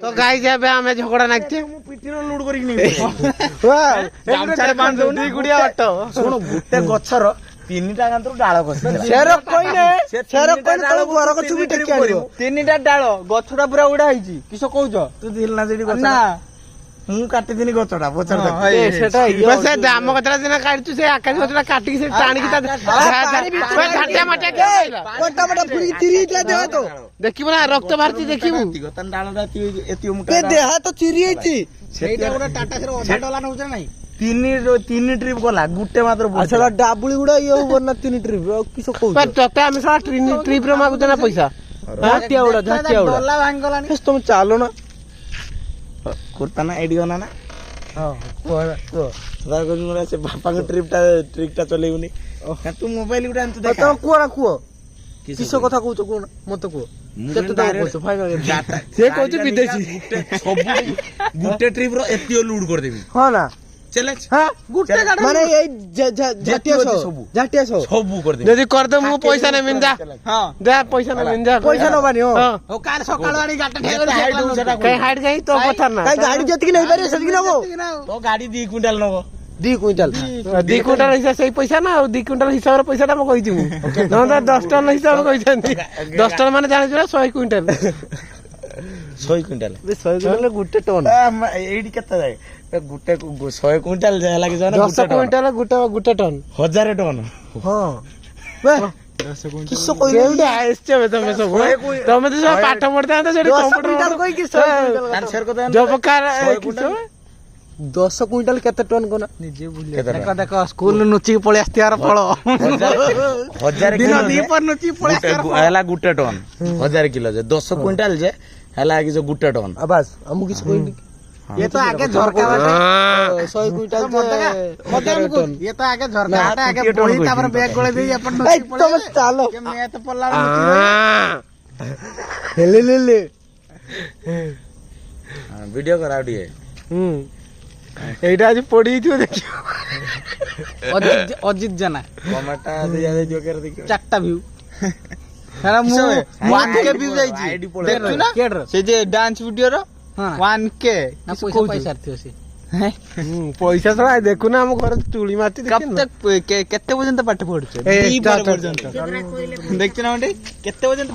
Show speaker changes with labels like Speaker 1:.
Speaker 1: तो गाइस ଏବେ ଆମେ ଝଗଡା ନାଗିଛେ
Speaker 2: ମୁଁ ପିଠିର ଲୁଡ କରିକି ନେଇ ଗାମଛାରେ ବାନ୍ଧି ଦଉନି ଗୁଡିଆ ବାଟ ଶୁଣ ଗୋଟେ ଗଛର ତିନିଟା କାନ୍ତରୁ ଡାଳ କଷିଥିଲା
Speaker 3: ସେର କହିନେ ତ ବର ଗଛ ବି ଟେକି ଆଣିବ ତିନିଟା ଡାଳ ଗଛଟା ପୁରା ଉଡା ହେଇଛି କିସ କହୁଛ
Speaker 2: ତୁ ଥିଲ ନା ସେଠି ଗଛ
Speaker 3: ନା
Speaker 2: ମୁଁ କାଟିଦିନି ଗଛଟା ପଚାର
Speaker 3: ସେଟା
Speaker 1: ସେ ଦାମ ଗଛଟା ସିନା କାଟିଛୁ ସେ ଆକାଶୀ ଗଛଟା କାଟିକି ସେ ଟାଣିକି ତା ଝାଟିଆ ମାଟିଆ କେଇଲା
Speaker 3: ମୋଟା ମୋଟା ପୁରୀ ଚିରି ହେଇଥିଲା ଦେହ ତ
Speaker 1: ଦେଖିବୁ ନା ରକ୍ତ ବାହାରୁଛି ଦେଖିବୁ
Speaker 2: ଡାଳଟା ଏତିକି
Speaker 3: ତେ ଦେହ ତ ଚିରି ହେଇଛି
Speaker 2: ସେଇଟା ଗୋଟେ ଟାଟା $1,000 ନଉଛି ନା ନାଇଁ ତିନି ଟ୍ରିପ ଗଲା ଗୋଟେ ମାତ୍ର
Speaker 3: ସେଟା ଡାବୁଳି ଗୁଡା ଇଏ ହବ ନା ତିନି ଟ୍ରିପ କିସ କହୁଛ
Speaker 1: ତତେ ଆମେ ଶଳା ଟ୍ରିପ ରେ ମାଗୁଛ ନା ପଇସା
Speaker 3: ଝାଟିଆ ଗୁଡା ଭାଙ୍ଗିଗଲାଣି ତମେ ଚାଲ ନା
Speaker 2: କୁର୍ତ୍ତା ନା ଏଇଠି ଗନା ନା ସେ ବାପାଙ୍କ ଟ୍ରିକ୍ ଟା ଚଲେଇବୁନି ତୁ ମୋବାଇଲ ଗୋଟେ ଆଣିଛୁ
Speaker 3: ତମେ କୁହ ନା କୁହ କିସ କଥା କହୁଛ କୁହ ନା ମତେ କୁହ କେତେ ଟଙ୍କା କହୁଛ
Speaker 1: ସେ କହୁଛି ବିଦେଶୀ
Speaker 2: ଗୋଟେ ଟ୍ରିପ ର ଏତିକି ଲୁଡ କରିଦେବି
Speaker 3: ହଁ ନା
Speaker 2: ଚ୍ୟାଲେଞ୍ଜ
Speaker 3: ଗୋଟେ ମାନେ ଏଇ ଝାଟିଆ
Speaker 2: ସବୁ କରିଦେବି
Speaker 1: ଯଦି କରିଦେ ମୁଁ ପଇସା ନେବିନି ଯା ଯା ପଇସା ନେବିନି ଯା
Speaker 3: ପଇସା ନବାନି
Speaker 1: ହଁ
Speaker 3: କାଲି ସକାଳୁ ଆଣି ଗାଟା
Speaker 1: କାଇଁ ହାଇଟ୍ କାଇଁ ତୋ କଥା ନା
Speaker 3: କାଇଁ ଗାଡି ଯେତିକି ନେଇପାରିବେ ସେତିକି ନବ
Speaker 2: ତ ଗାଡି 2 କୁଇଣ୍ଟାଲ ନବ
Speaker 3: 2 କୁଇଣ୍ଟାଲ
Speaker 1: 2 କୁଇଣ୍ଟାଲ ହିସାବ ସେଇ ପଇସା ନା ଆଉ 2 କୁଇଣ୍ଟାଲ ହିସାବର ପଇସା ଟା ମୁଁ କହିଛି ମୁଁ ନହେଲେ 10 ଟନ ହିସାବରେ କହିଛନ୍ତି 10 ଟନ ମାନେ ଜାଣିଛୁ ନା 100 କୁଇଣ୍ଟାଲ
Speaker 2: 100 କୁଇଣ୍ଟାଲ
Speaker 3: 100 କୁଇଣ୍ଟାଲ ଗୋଟେ ଟନ
Speaker 2: ଏଇଠି କେତେ ଯାଏ ଗୋଟେ 100 କୁଇଣ୍ଟାଲ ଲାଗି ଯାଏ
Speaker 1: 10 କୁଇଣ୍ଟାଲ ଗୋଟେ ଟନ
Speaker 2: 1000 ଟନ
Speaker 3: ହଁ କିସ କହିଲେ
Speaker 1: ଆସିଛ ତମେ ସବୁ ତମେ ତ ସବୁ ପାଠ ପଢିଥାନ୍ତ ସେଠି କମ୍ପ୍ୟୁଟର
Speaker 3: 10 କୁଇଣ୍ଟାଲ କେତେ ଟନ କନା
Speaker 1: ନିଜେ ଦେଖ ସ୍କୁଲ ନୁଚିକି ପଳେଇ ଆସିଥିବାର ଫଳ
Speaker 2: 1000
Speaker 1: ଦିନ ଦିପର ନୁଚିକି ପଳେଇ ଆସିଥିବାର
Speaker 2: ହେଲା ଗୋଟେ ଟନ 1000 କିଲୋ ଯେ 10 କୁଇଣ୍ଟାଲ ଯେ ହେଲା କି ଯେ ଗୋଟେ ଟନ
Speaker 3: ବାସ୍ ଆମକୁ କିଛି କହିନି
Speaker 1: ये तो आगे झरका
Speaker 3: 100 कुइंटल
Speaker 1: ये तो आगे झरका आगे बोही तापर बैग गोळे देई अपन नची पड़े
Speaker 3: तुम चलो
Speaker 1: के मैं तो पल्ला
Speaker 3: ले
Speaker 2: वीडियो करा दिए
Speaker 1: एटा आज पड़ी थियो देखियो अजित जना
Speaker 2: कमेंटा दिया दे जो कर देखियो
Speaker 1: 4टा व्यू हेरा मु 1k व्यू जाई देखु ना से जे डांस वीडियो रो 1k ना पैसा थियो से पैसा थोड़ा देखु ना हम घर चुली माटी केते पर्यंत पाठ पढुछ 2 पर्यंत देखछ ना केते पर्यंत